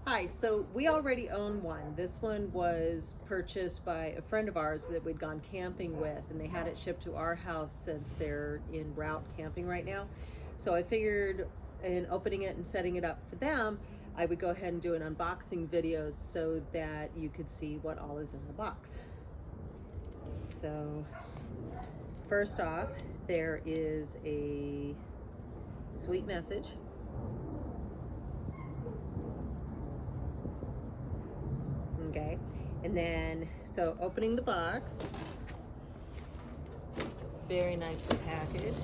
Hi, so we already own one. This one was purchased by a friend of ours that we'd gone camping with, and they had it shipped to our house since they're en route camping right now. So I figured in opening it and setting it up for them, I would go ahead and do an unboxing video so that you could see what all is in the box. So first off, there is a sweet message. Okay, and then so opening the box, very nicely packaged.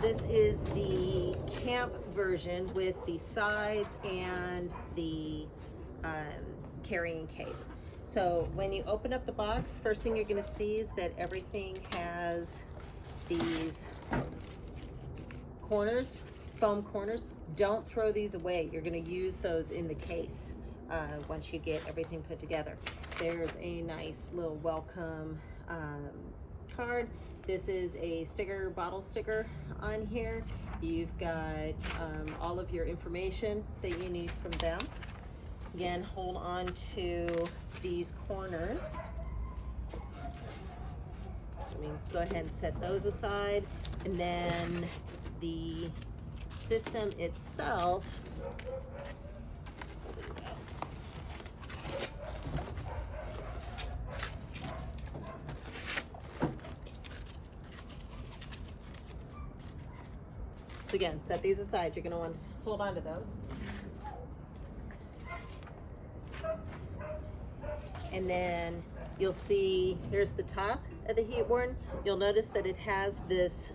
This is the camp version with the sides and the carrying case. So when you open up the box, first thing you're going to see is that everything has these corners, foam corners. Don't throw these away. You're going to use those in the case once you get everything put together. There's a nice little welcome card. This is a sticker, bottle sticker on here. You've got all of your information that you need from them. Again, hold on to these corners. So we go ahead and set those aside, and then the system itself, pull these out. So again, set these aside. You're going to want to hold on to those. And then you'll see here's the top of the heat warden. You'll notice that it has this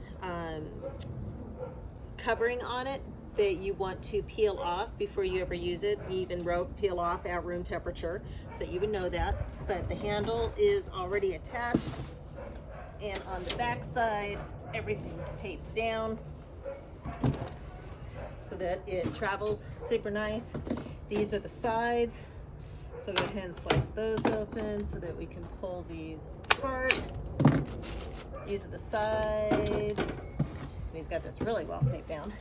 covering on it that you want to peel off before you ever use it. You even wrote peel off at room temperature, so you would know that. But the handle is already attached, and on the back side everything's taped down so that it travels super nice. These are the sides, so go ahead and slice those open so that we can pull these apart. These are the sides. He's got this really well taped down.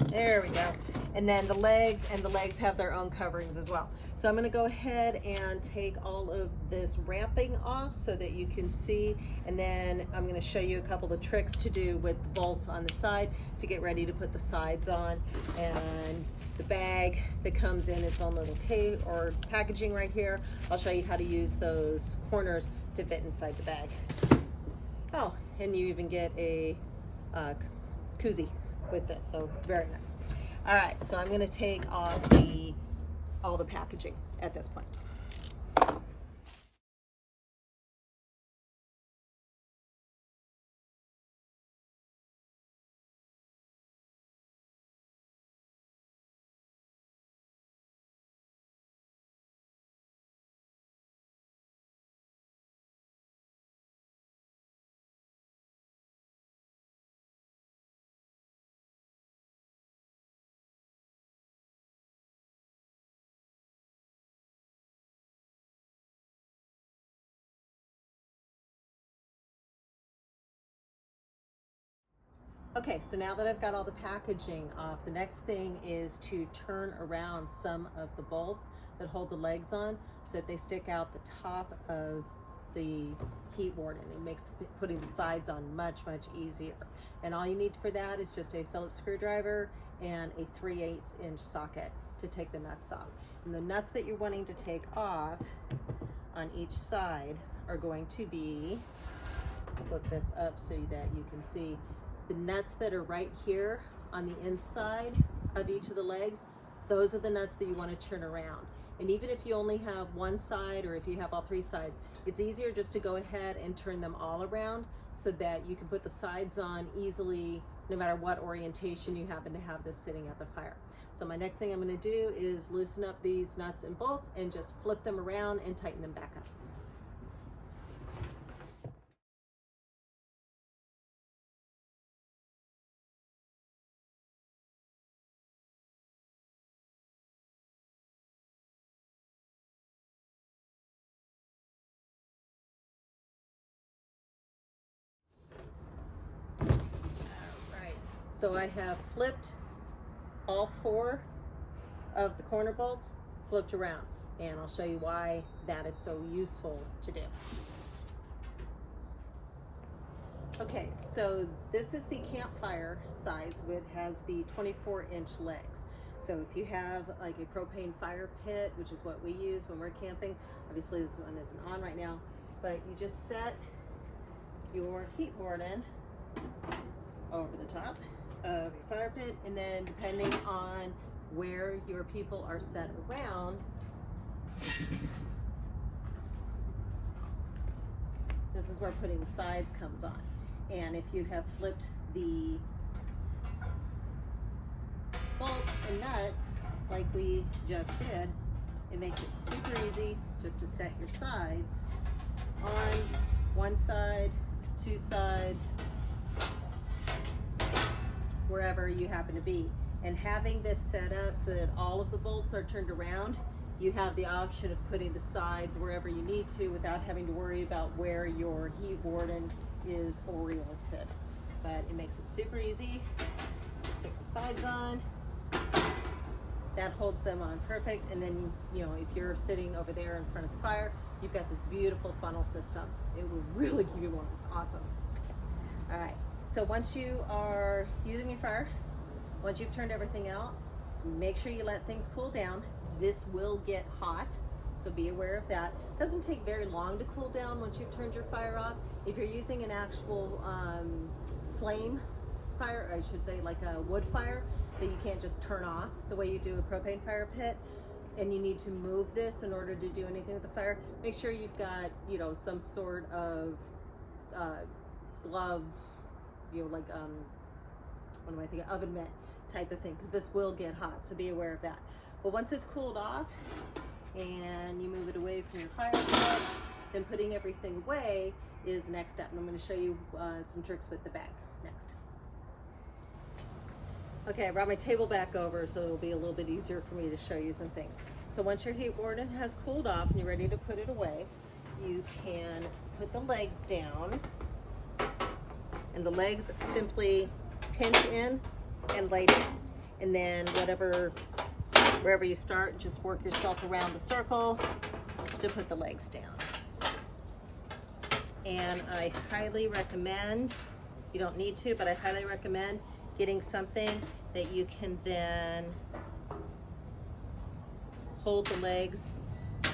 There we go. And then the legs have their own coverings as well. So I'm going to go ahead and take all of this ramping off so that you can see, and then I'm going to show you a couple of tricks to do with the bolts on the side to get ready to put the sides on. And the bag that comes in its own little tape or packaging right here, I'll show you how to use those corners to fit inside the bag. Oh, and you even get a koozie with this, so very nice. All right, so I'm going to take off all the packaging at this point. Okay, so now that I've got all the packaging off, the next thing is to turn around some of the bolts that hold the legs on so that they stick out the top of the heat warden. It makes putting the sides on much easier. And all you need for that is just a Phillips screwdriver and a 3/8 inch socket to take the nuts off. And the nuts that you're wanting to take off on each side are going to be, flip this up so that you can see, the nuts that are right here on the inside of each of the legs, those are the nuts that you want to turn around. And even if you only have one side, or if you have all three sides, it's easier just to go ahead and turn them all around so that you can put the sides on easily no matter what orientation you happen to have this sitting at the fire. So my next thing I'm going to do is loosen up these nuts and bolts and just flip them around and tighten them back up. So I have flipped all 4 of the corner bolts, flipped around, and I'll show you why that is so useful to do. Okay, so this is the campfire size. It has the 24-inch legs. So if you have like a propane fire pit, which is what we use when we're camping, obviously this one isn't on right now, but you just set your heat warden over the top of your fire pit, and then depending on where your people are set around, this is where putting the sides comes on. And if you have flipped the bolts and nuts like we just did, it makes it super easy just to set your sides on one side, 2 sides, wherever you happen to be. And having this set up so that all of the bolts are turned around, you have the option of putting the sides wherever you need to without having to worry about where your heat warden is oriented. But it makes it super easy. Stick the sides on. That holds them on perfect. And then, you know, if you're sitting over there in front of the fire, you've got this beautiful funnel system. It will really keep you warm. It's awesome. All right. So once you are using your fire, once you've turned everything out, make sure you let things cool down. This will get hot, so be aware of that. It doesn't take very long to cool down once you've turned your fire off. If you're using an actual flame fire, I should say like a wood fire, that you can't just turn off the way you do a propane fire pit, and you need to move this in order to do anything with the fire, make sure you've got, you know, some sort of glove, you know, like what am I thinking, oven mitt type of thing, because this will get hot, so be aware of that. But once it's cooled off and you move it away from your fire pit, then putting everything away is the next step. And I'm going to show you some tricks with the bag next. Okay, I brought my table back over so it'll be a little bit easier for me to show you some things. So once your heat warden has cooled off and you're ready to put it away, you can put the legs down, and the legs simply pinch in and lay down. And then wherever you start, just work yourself around the circle to put the legs down. And I highly recommend, you don't need to, but I highly recommend getting something that you can then hold the legs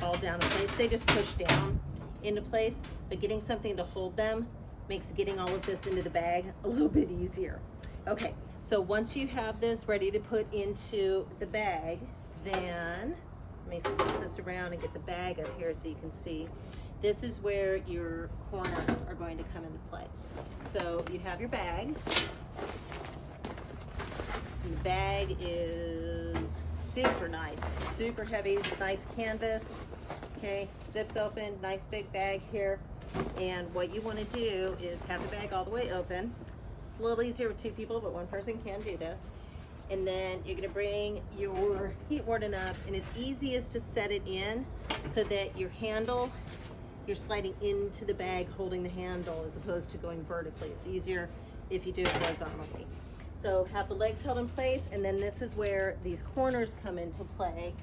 all down in place. They just push down into place, but getting something to hold them makes getting all of this into the bag a little bit easier. Okay, so once you have this ready to put into the bag, then let me flip this around and get the bag up here so you can see. This is where your corners are going to come into play. So you have your bag. And the bag is super nice, super heavy, nice canvas. Okay, zips open, nice big bag here. And what you want to do is have the bag all the way open. It's a little easier with 2 people, but 1 person can do this. And then you're going to bring your heat warden up, and it's easiest to set it in so that your handle, you're sliding into the bag holding the handle as opposed to going vertically. It's easier if you do it horizontally. So have the legs held in place, and then this is where these corners come into play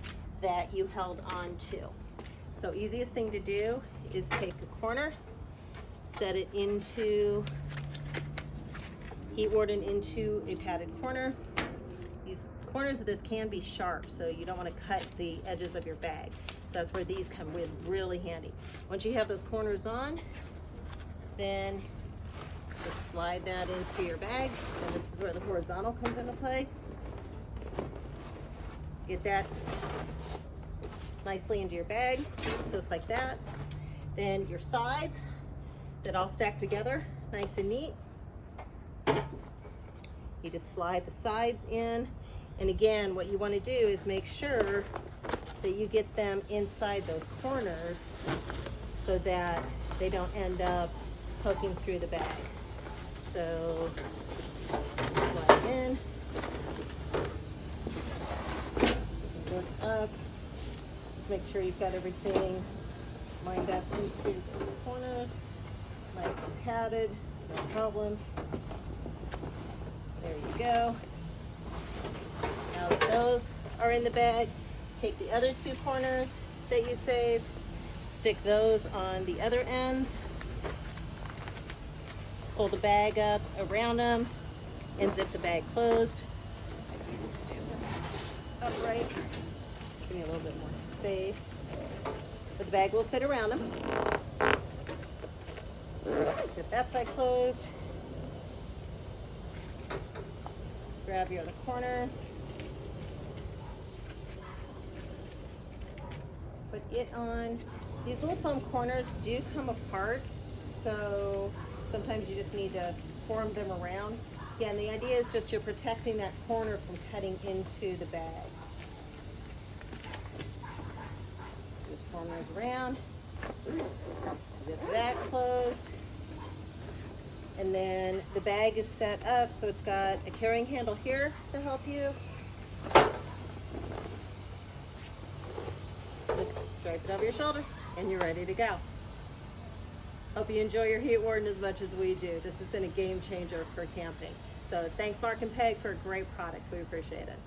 that you held on to. So easiest thing to do is take a corner, set it into, heat warden into a padded corner. These corners of this can be sharp, so you don't want to cut the edges of your bag. So that's where these come in really handy. Once you have those corners on, then just slide that into your bag, and this is where the horizontal comes into play. Get that nicely into your bag, just like that. Then your sides that all stack together, nice and neat. You just slide the sides in, and again, what you want to do is make sure that you get them inside those corners so that they don't end up poking through the bag. So slide in, look up, make sure you've got everything lined up into those corners, nice and padded, no problem. There you we go. Now that those are in the bag, take the other two corners that you saved, stick those on the other ends, pull the bag up around them, and zip the bag closed. Easier to do this upright. Give me a little bit more space. But the bag will fit around them. Get that side closed. Grab your other corner. Put it on. These little foam corners do come apart, so sometimes you just need to form them around. Again, the idea is just you're protecting that corner from cutting into the bag. So just form those around. Zip that closed. And then the bag is set up so it's got a carrying handle here to help you. Just drape it over your shoulder and you're ready to go. Hope you enjoy your heat warden as much as we do. This has been a game changer for camping. So thanks Mark and Peg for a great product. We appreciate it.